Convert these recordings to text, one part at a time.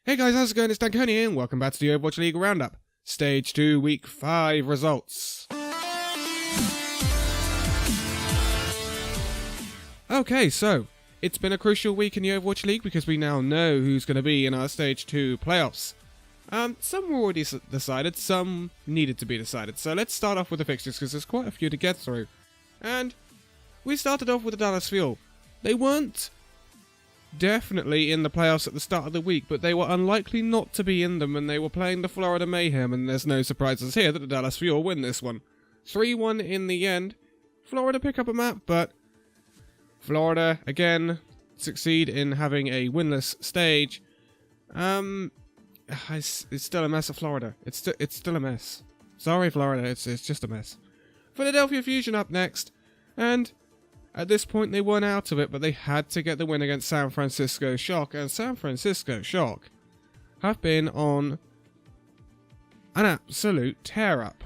Hey guys, how's it going? It's Danconia and welcome back to the Overwatch League Roundup. Stage 2, Week 5 results. Okay, so, it's been a crucial week in the Overwatch League because we now know who's going to be in our Stage 2 playoffs. Some were already decided, some needed to be decided. So let's start off with the fixtures because there's quite a few to get through. And we started off with the Dallas Fuel. They weren't definitely in the playoffs at the start of the week, but they were unlikely not to be in them, and they were playing the Florida Mayhem, and there's no surprises here that the Dallas Fuel win this one. 3-1 in the end. Florida pick up a map, but Florida, again, succeed in having a winless stage. It's still a mess of Florida. It's still a mess. Sorry, Florida, it's just a mess. Philadelphia Fusion up next, and at this point, they weren't out of it, but they had to get the win against San Francisco Shock, and San Francisco Shock have been on an absolute tear-up.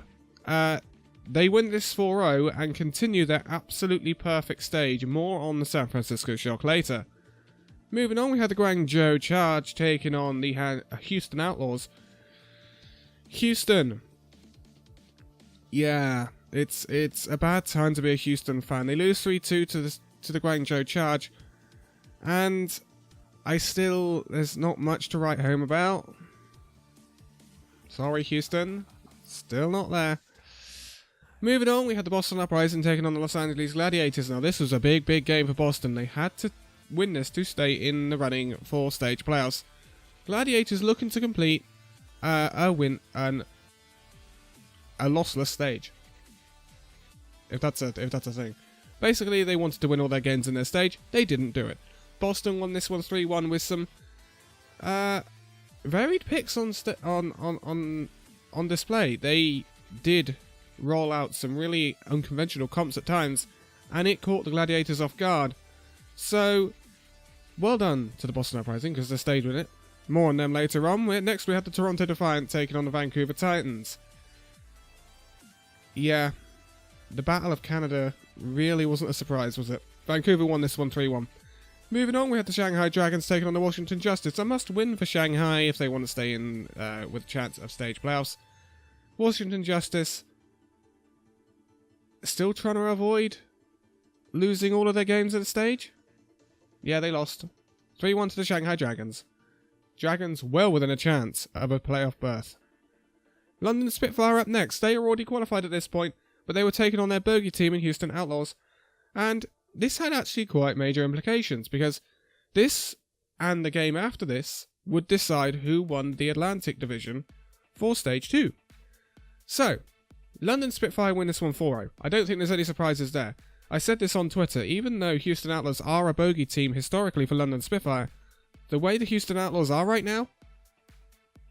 They win this 4-0 and continue their absolutely perfect stage. More on the San Francisco Shock later. Moving on, we had the Guangzhou Charge taking on the Houston Outlaws. Houston. Yeah. It's a bad time to be a Houston fan. They lose 3-2 to the Guangzhou Charge, and there's not much to write home about. Sorry, Houston, still not there. Moving on, we had the Boston Uprising taking on the Los Angeles Gladiators. Now this was a big game for Boston. They had to win this to stay in the running for stage playoffs. Gladiators looking to complete a lossless stage. If that's a thing. Basically, they wanted to win all their games in their stage. They didn't do it. Boston won this one 3-1 with some varied picks on display. They did roll out some really unconventional comps at times, and it caught the Gladiators off guard. So, well done to the Boston Uprising because they stayed with it. More on them later on. Next, we had the Toronto Defiant taking on the Vancouver Titans. Yeah. The Battle of Canada really wasn't a surprise, was it? Vancouver won this one 3-1. Moving on, we had the Shanghai Dragons taking on the Washington Justice. A must-win for Shanghai if they want to stay in with a chance of stage playoffs. Washington Justice still trying to avoid losing all of their games at the stage. Yeah, they lost. 3-1 to the Shanghai Dragons. Dragons well within a chance of a playoff berth. London Spitfire up next. They are already qualified at this point, but they were taking on their bogey team in Houston Outlaws. And this had actually quite major implications, because this and the game after this would decide who won the Atlantic Division for Stage 2. So, London Spitfire win this one 4-0. I don't think there's any surprises there. I said this on Twitter, even though Houston Outlaws are a bogey team historically for London Spitfire, the way the Houston Outlaws are right now,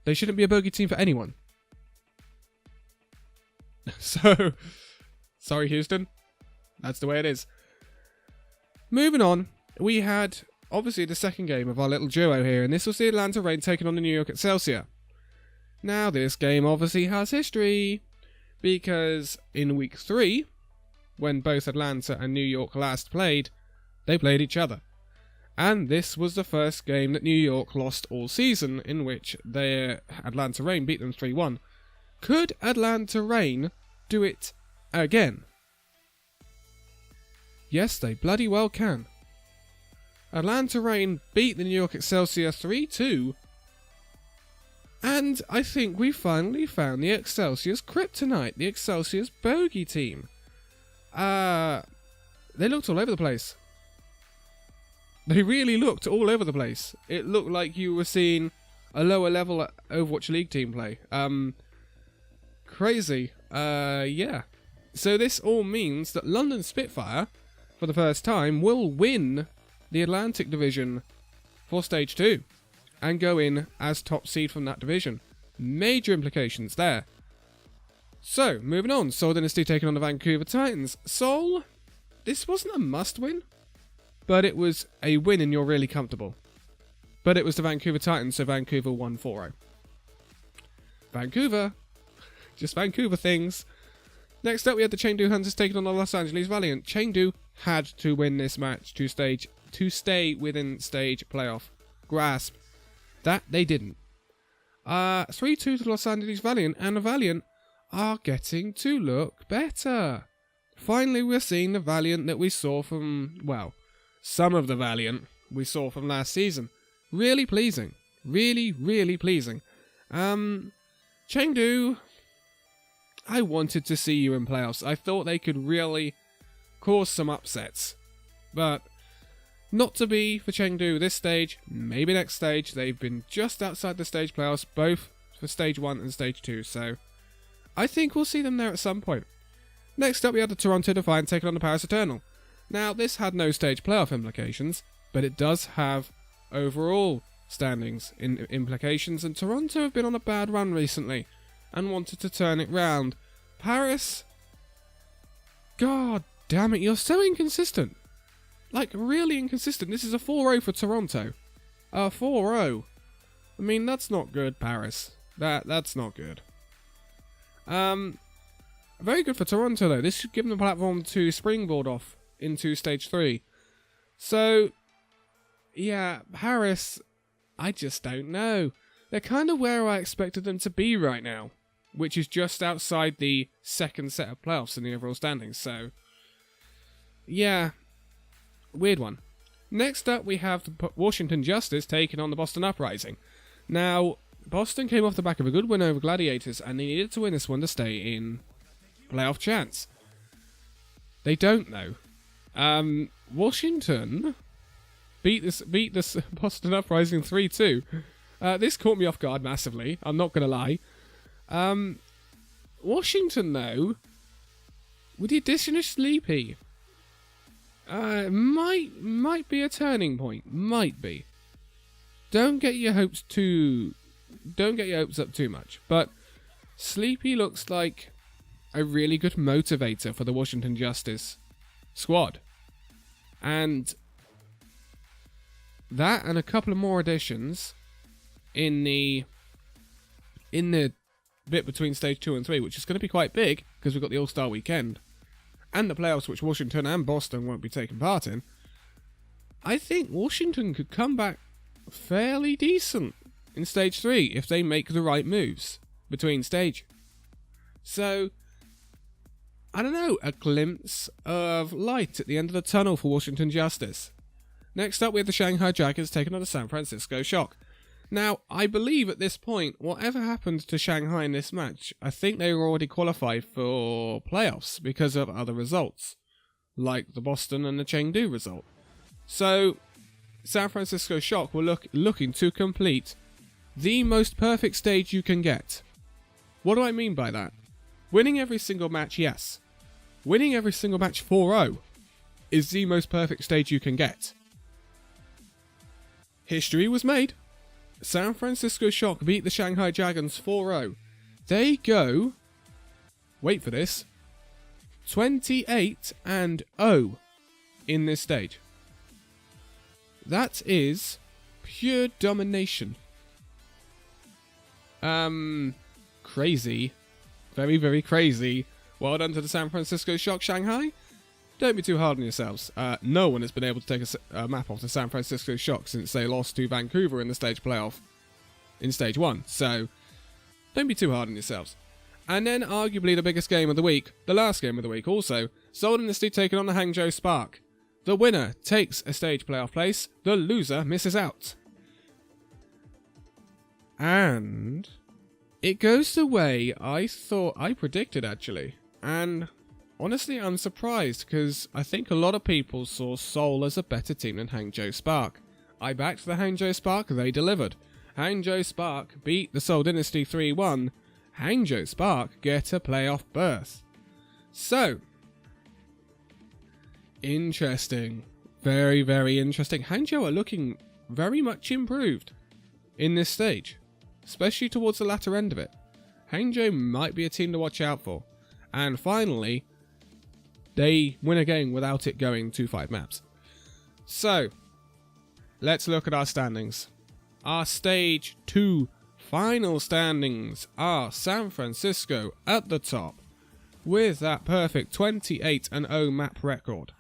they shouldn't be a bogey team for anyone. So, sorry Houston, that's the way it is. Moving on, we had obviously the second game of our little duo here, and this was the Atlanta Reign taking on the New York Excelsior. Now this game obviously has history, because in week 3, when both Atlanta and New York last played, they played each other. And this was the first game that New York lost all season, in which their Atlanta Reign beat them 3-1. Could Atlanta Reign do it again? Yes, they bloody well can. Atlanta Reign beat the New York Excelsior 3-2. And I think we finally found the Excelsior's kryptonite, the Excelsior's bogey team. They looked all over the place. They really looked all over the place. It looked like you were seeing a lower level Overwatch League team play. Crazy. Yeah. So this all means that London Spitfire, for the first time, will win the Atlantic Division for Stage 2 and go in as top seed from that division. Major implications there. So, moving on. Seoul Dynasty taking on the Vancouver Titans. Seoul, this wasn't a must-win, but it was a win and you're really comfortable. But it was the Vancouver Titans, so Vancouver won 4-0. Vancouver. Just Vancouver things. Next up, we had the Chengdu Hunters taking on the Los Angeles Valiant. Chengdu had to win this match to stay within stage playoff grasp. That they didn't. 3-2 to Los Angeles Valiant, and the Valiant are getting to look better. Finally, we're seeing the Valiant that we saw from, well, some of the Valiant we saw from last season. Really pleasing. Really, really pleasing. Chengdu, I wanted to see you in playoffs. I thought they could really cause some upsets. But not to be for Chengdu this stage, maybe next stage. They've been just outside the stage playoffs, both for stage 1 and stage 2, so I think we'll see them there at some point. Next up, we had the Toronto Defiant taking on the Paris Eternal. Now, this had no stage playoff implications, but it does have overall standings implications, and Toronto have been on a bad run recently and wanted to turn it round. Paris, god damn it, you're so inconsistent. Like, really inconsistent. This is a 4-0 for Toronto. A 4-0. I mean, that's not good, Paris. That's not good. Very good for Toronto, though. This should give them a platform to springboard off into stage 3. So, yeah, Paris, I just don't know. They're kind of where I expected them to be right now, which is just outside the second set of playoffs in the overall standings. So, yeah, weird one. Next up, we have the Washington Justice taking on the Boston Uprising. Now, Boston came off the back of a good win over Gladiators, and they needed to win this one to stay in playoff chance. They don't, though. Washington beat this Boston Uprising 3-2. This caught me off guard massively, I'm not going to lie. Washington, though, with the addition of Sleepy, might be a turning point. Might be. Don't get your hopes up too much. But Sleepy looks like a really good motivator for the Washington Justice squad. And that and a couple of more additions in the bit between stage 2 and 3, which is going to be quite big because we've got the All-Star weekend and the playoffs, which Washington and Boston won't be taking part in. I think Washington could come back fairly decent in stage 3 if they make the right moves between stage. So, I don't know, a glimpse of light at the end of the tunnel for Washington Justice. Next up, we have the Shanghai Dragons taking on the San Francisco Shock. Now, I believe at this point, whatever happened to Shanghai in this match, I think they were already qualified for playoffs because of other results, like the Boston and the Chengdu result. So, San Francisco Shock were looking to complete the most perfect stage you can get. What do I mean by that? Winning every single match, yes. Winning every single match 4-0 is the most perfect stage you can get. History was made. San Francisco Shock beat the Shanghai Dragons 4-0. They go, wait for this, 28-0 in this stage. That is pure domination. Crazy. Very, very crazy. Well done to the San Francisco Shock, Shanghai. Don't be too hard on yourselves. No one has been able to take a map off the San Francisco Shock since they lost to Vancouver in the stage playoff in stage 1. So, don't be too hard on yourselves. And then, arguably the biggest game of the week, the last game of the week also, Seoul Dynasty taking on the Hangzhou Spark. The winner takes a stage playoff place, the loser misses out. And it goes the way I predicted, actually. And honestly, I'm surprised, because I think a lot of people saw Seoul as a better team than Hangzhou Spark. I backed the Hangzhou Spark, they delivered. Hangzhou Spark beat the Seoul Dynasty 3-1. Hangzhou Spark get a playoff berth. So, interesting. Very, very interesting. Hangzhou are looking very much improved in this stage, especially towards the latter end of it. Hangzhou might be a team to watch out for. And finally, they win a game without it going to 5 maps. So, let's look at our standings. Our stage 2 final standings are San Francisco at the top with that perfect 28-0 map record.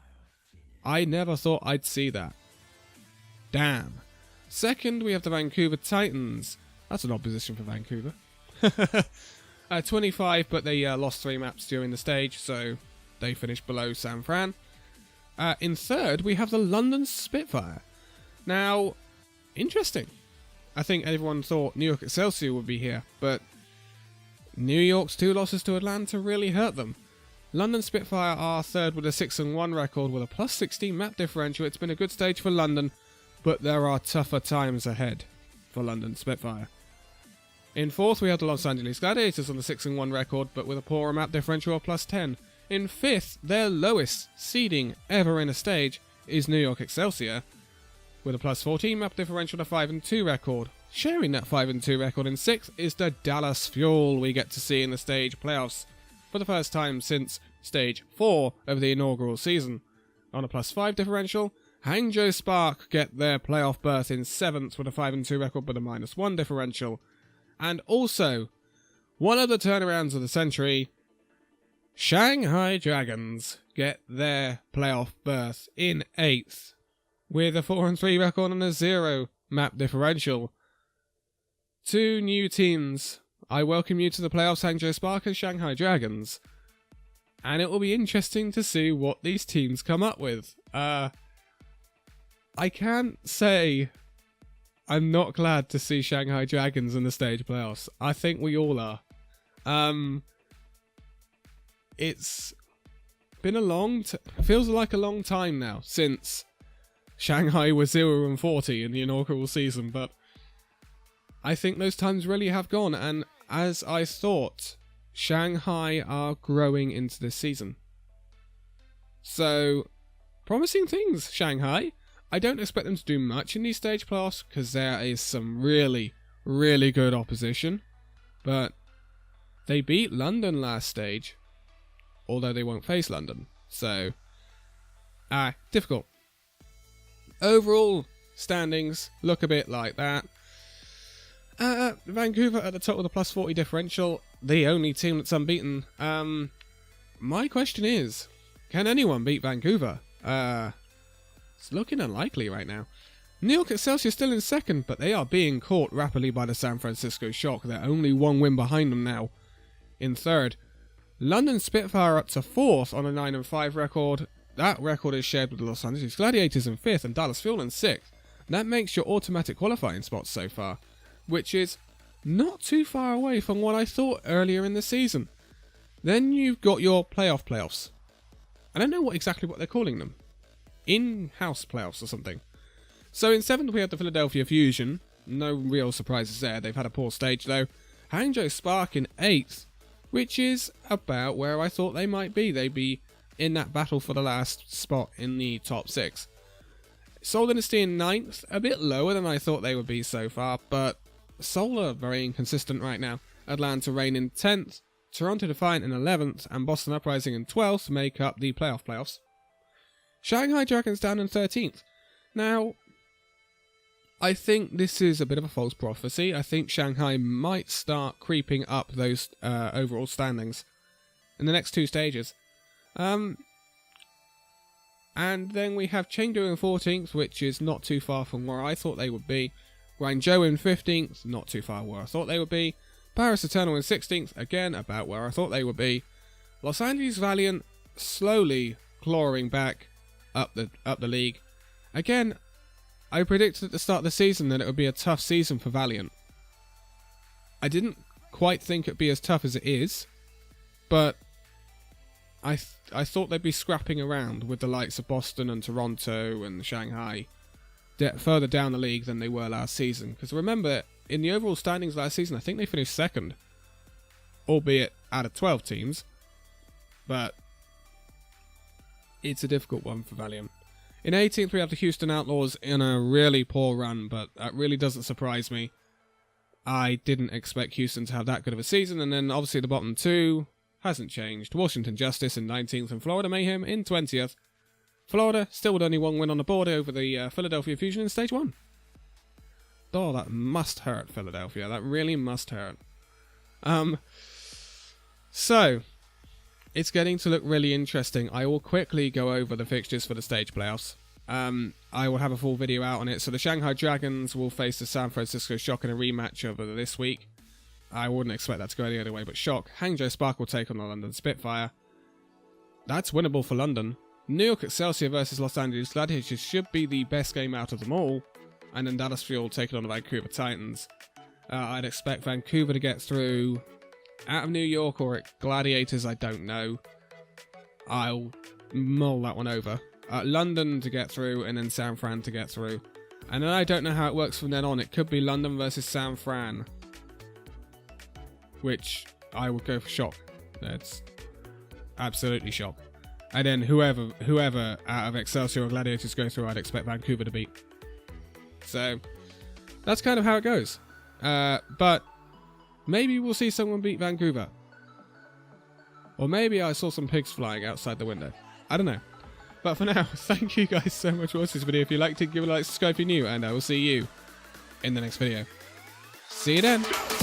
I never thought I'd see that. Damn. Second, we have the Vancouver Titans. That's an odd position for Vancouver. 25, but they lost 3 maps during the stage, so they finished below San Fran. In third, we have the London Spitfire. Now, interesting. I think everyone thought New York Excelsior would be here, but New York's 2 losses to Atlanta really hurt them. London Spitfire are third with a 6-1 record with a plus 16 map differential. It's been a good stage for London, but there are tougher times ahead for London Spitfire. In fourth, we have the Los Angeles Gladiators on the 6-1 record, but with a poorer map differential of plus 10. In fifth, their lowest seeding ever in a stage is New York Excelsior, with a plus 14 map differential and a 5-2 record. Sharing that 5-2 record in sixth is the Dallas Fuel we get to see in the stage playoffs for the first time since stage 4 of the inaugural season. On a plus 5 differential, Hangzhou Spark get their playoff berth in 7th with a 5-2 record but a minus 1 differential. And also, one of the turnarounds of the century, Shanghai Dragons get their playoff berth in 8th with a 4-3 record and a 0 map differential. 2 new teams. I welcome you to the playoffs, Hangzhou Spark and Shanghai Dragons. And it will be interesting to see what these teams come up with. I can't say I'm not glad to see Shanghai Dragons in the stage playoffs. I think we all are. It's been feels like a long time now since Shanghai was 0-40 in the inaugural season, but I think those times really have gone, and as I thought, Shanghai are growing into this season. So, promising things, Shanghai. I don't expect them to do much in these stage playoffs because there is some really, really good opposition. But they beat London last stage, although they won't face London. So, difficult. Overall standings look a bit like that. Vancouver at the top with a plus 40 differential, the only team that's unbeaten. My question is, can anyone beat Vancouver? It's looking unlikely right now. New York Excelsior still in second, but they are being caught rapidly by the San Francisco Shock. They're only 1 win behind them now. In third, London Spitfire up to 4th on a 9-5 record. That record is shared with the Los Angeles Gladiators in 5th and Dallas Fuel in 6th. That makes your automatic qualifying spots so far, which is not too far away from what I thought earlier in the season. Then you've got your playoffs. I don't know exactly what they're calling them. In-house playoffs or something. So in 7th we have the Philadelphia Fusion. No real surprises there. They've had a poor stage though. Hangzhou Spark in 8th, which is about where I thought they might be. They'd be in that battle for the last spot in the top 6. Seoul Dynasty in 9th, a bit lower than I thought they would be so far, but Seoul are very inconsistent right now. Atlanta Reign in 10th, Toronto Defiant in 11th, and Boston Uprising in 12th make up the playoffs. Shanghai Dragons down in 13th. Now, I think this is a bit of a false prophecy. I think Shanghai might start creeping up those overall standings in the next 2 stages. And then we have Chengdu in 14th, which is not too far from where I thought they would be. Guangzhou in 15th, not too far where I thought they would be. Paris Eternal in 16th, again about where I thought they would be. Los Angeles Valiant slowly clawing back up the league. Again, I predicted at the start of the season that it would be a tough season for Valiant. I didn't quite think it'd be as tough as it is, but I thought they'd be scrapping around with the likes of Boston and Toronto and Shanghai further down the league than they were last season. Because remember, in the overall standings last season, I think they finished 2nd, albeit out of 12 teams. But it's a difficult one for Valiant. In 18th, we have the Houston Outlaws in a really poor run, but that really doesn't surprise me. I didn't expect Houston to have that good of a season, and then obviously the bottom 2 hasn't changed. Washington Justice in 19th and Florida Mayhem in 20th. Florida still with only 1 win on the board over the Philadelphia Fusion in Stage 1. Oh, that must hurt, Philadelphia. That really must hurt. So, it's getting to look really interesting. I will quickly go over the fixtures for the stage playoffs. I will have a full video out on it. So the Shanghai Dragons will face the San Francisco Shock in a rematch over this week. I wouldn't expect that to go any other way but Shock. Hangzhou Spark will take on the London Spitfire. That's winnable for London. New York Excelsior versus Los Angeles Gladiators should be the best game out of them all. And then Dallas Fuel taking on the Vancouver Titans. I'd expect Vancouver to get through out of New York or at Gladiators, I don't know. I'll mull that one over. London to get through and then San Fran to get through. And then I don't know how it works from then on. It could be London versus San Fran, which I would go for Shock. That's absolutely Shock. And then whoever out of Excelsior or Gladiators go through, I'd expect Vancouver to beat. So that's kind of how it goes. But maybe we'll see someone beat Vancouver. Or maybe I saw some pigs flying outside the window. I don't know. But for now, thank you guys so much for watching this video. If you liked it, give it a like, subscribe if you're new, and I will see you in the next video. See you then.